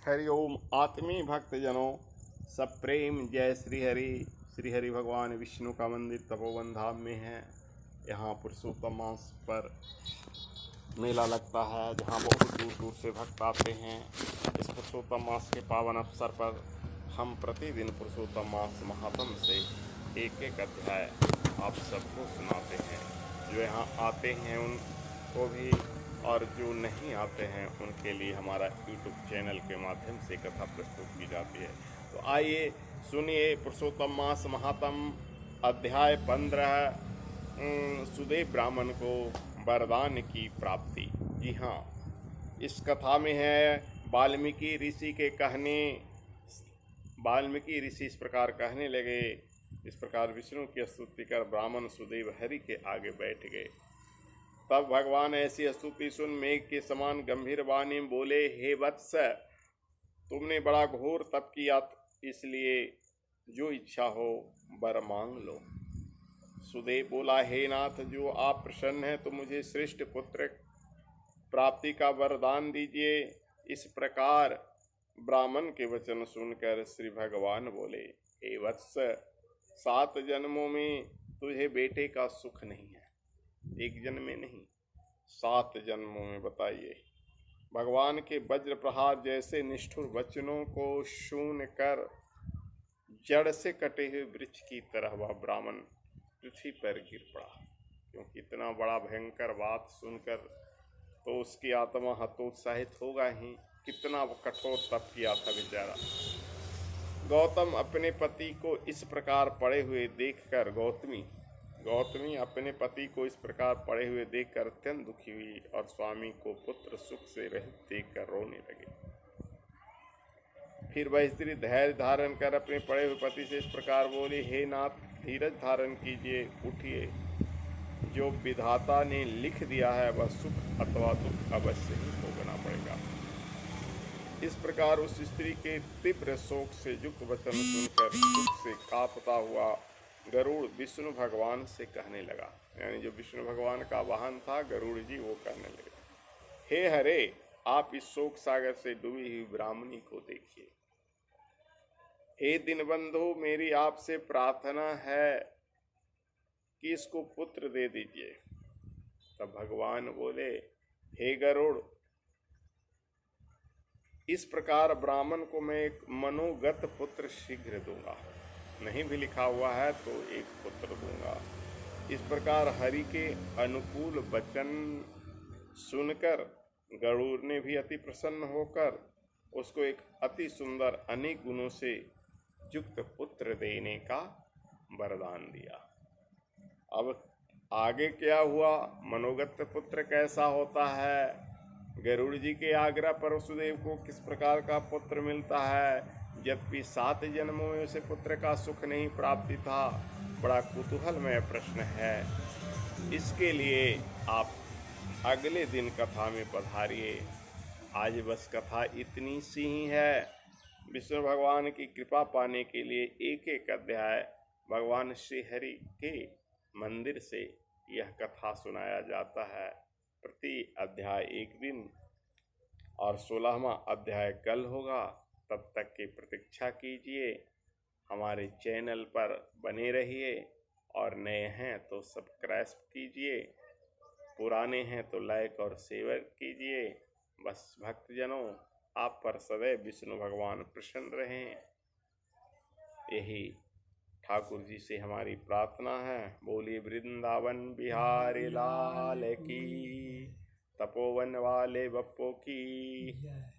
हरि ओम। आत्मीय भक्तजनों, सब प्रेम जय श्री हरि भगवान विष्णु का मंदिर तपोवन धाम में है। यहाँ पुरुषोत्तम मास पर मेला लगता है, जहाँ बहुत दूर दूर से भक्त आते हैं। इस पुरुषोत्तम मास के पावन अवसर पर हम प्रतिदिन पुरुषोत्तम मास महात्म से एक एक अध्याय आप सबको सुनाते हैं। जो यहाँ आते हैं उनको भी, और जो नहीं आते हैं उनके लिए हमारा YouTube चैनल के माध्यम से कथा प्रस्तुत की जाती है। तो आइए सुनिए पुरुषोत्तम मास महात्म अध्याय 15, सुदेव ब्राह्मण को वरदान की प्राप्ति। जी हाँ, इस कथा में है वाल्मीकि ऋषि इस प्रकार कहने लगे। इस प्रकार विष्णु की स्तुति कर ब्राह्मण सुदेव हरि के आगे बैठ गए। तब भगवान ऐसी स्तुति सुन मेघ के समान गंभीर वाणी में बोले, हे वत्स, तुमने बड़ा घोर तप किया, इसलिए जो इच्छा हो वर मांग लो। सुदेव बोला, हे नाथ, जो आप प्रसन्न हैं तो मुझे श्रेष्ठ पुत्र प्राप्ति का वरदान दीजिए। इस प्रकार ब्राह्मण के वचन सुनकर श्री भगवान बोले, हे वत्स, 7 जन्मों में तुझे बेटे का सुख नहीं है। एक जन्म में नहीं, 7 जन्मों में। बताइए, भगवान के वज्र प्रहार जैसे निष्ठुर वचनों को सुन कर जड़ से कटे हुए वृक्ष की तरह वह ब्राह्मण पृथ्वी पर गिर पड़ा। क्योंकि इतना बड़ा भयंकर बात सुनकर तो उसकी आत्मा हतोत्साहित होगा ही। कितना कठोर तप किया था बेचारा। गौतम अपने पति को इस प्रकार पड़े हुए देखकर गौतमी अपने पति को इस प्रकार पड़े हुए देखकर अत्यंत दुखी हुई और स्वामी को पुत्र सुख से रहित देखकर रोने लगे। फिर वह स्त्री धैर्य धारण कर अपने पड़े हुए पति से इस प्रकार बोली, हे नाथ, धीरज धारण कीजिए, उठिए। जो विधाता ने लिख दिया है वह सुख अथवा दुख अवश्य ही भोगना पड़ेगा। इस प्रकार उस स्त्री के तीव्र शोक से युक्त वचन सुनकर दुख से कांपता हुआ गरुड़ विष्णु भगवान से कहने लगा। यानी जो विष्णु भगवान का वाहन था गरुड़ जी, वो कहने लगे, हे हरे, आप इस शोक सागर से डूबी हुई ब्राह्मणी को देखिए। हे दीनबंधु, मेरी आपसे प्रार्थना है कि इसको पुत्र दे दीजिए। तब भगवान बोले, हे गरुड़, इस प्रकार ब्राह्मण को मैं एक मनोगत पुत्र शीघ्र दूंगा। नहीं भी लिखा हुआ है तो एक पुत्र दूंगा। इस प्रकार हरि के अनुकूल वचन सुनकर गरुड़ ने भी अति प्रसन्न होकर उसको एक अति सुंदर अनेक गुणों से युक्त पुत्र देने का वरदान दिया। अब आगे क्या हुआ, मनोगत पुत्र कैसा होता है, गरुड़ जी के आग्रह पर वसुदेव को किस प्रकार का पुत्र मिलता है, यद्यपि 7 जन्मों में उसे पुत्र का सुख नहीं प्राप्ति था, बड़ा कुतूहलमय प्रश्न है। इसके लिए आप अगले दिन कथा में पधारिए। आज बस कथा इतनी सी ही है। विष्णु भगवान की कृपा पाने के लिए एक एक अध्याय भगवान श्री हरि के मंदिर से यह कथा सुनाया जाता है। प्रति अध्याय एक दिन और 16वां अध्याय कल होगा। तब तक की प्रतीक्षा कीजिए। हमारे चैनल पर बने रहिए और नए हैं तो सब्सक्राइब कीजिए, पुराने हैं तो लाइक और शेयर कीजिए। बस भक्तजनों, आप पर सदैव विष्णु भगवान प्रसन्न रहें, यही ठाकुर जी से हमारी प्रार्थना है। बोलिए वृंदावन बिहारी लाल की, तपोवन वाले बप्पो की,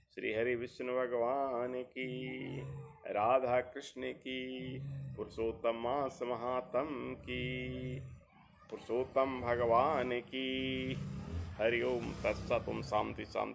श्री हरि विष्णु भगवान की, राधा कृष्ण की, पुरुषोत्तम मास महात्म की, पुरुषोत्तम भगवान की। हरि ओम तत्सत। ओम शांति शांति।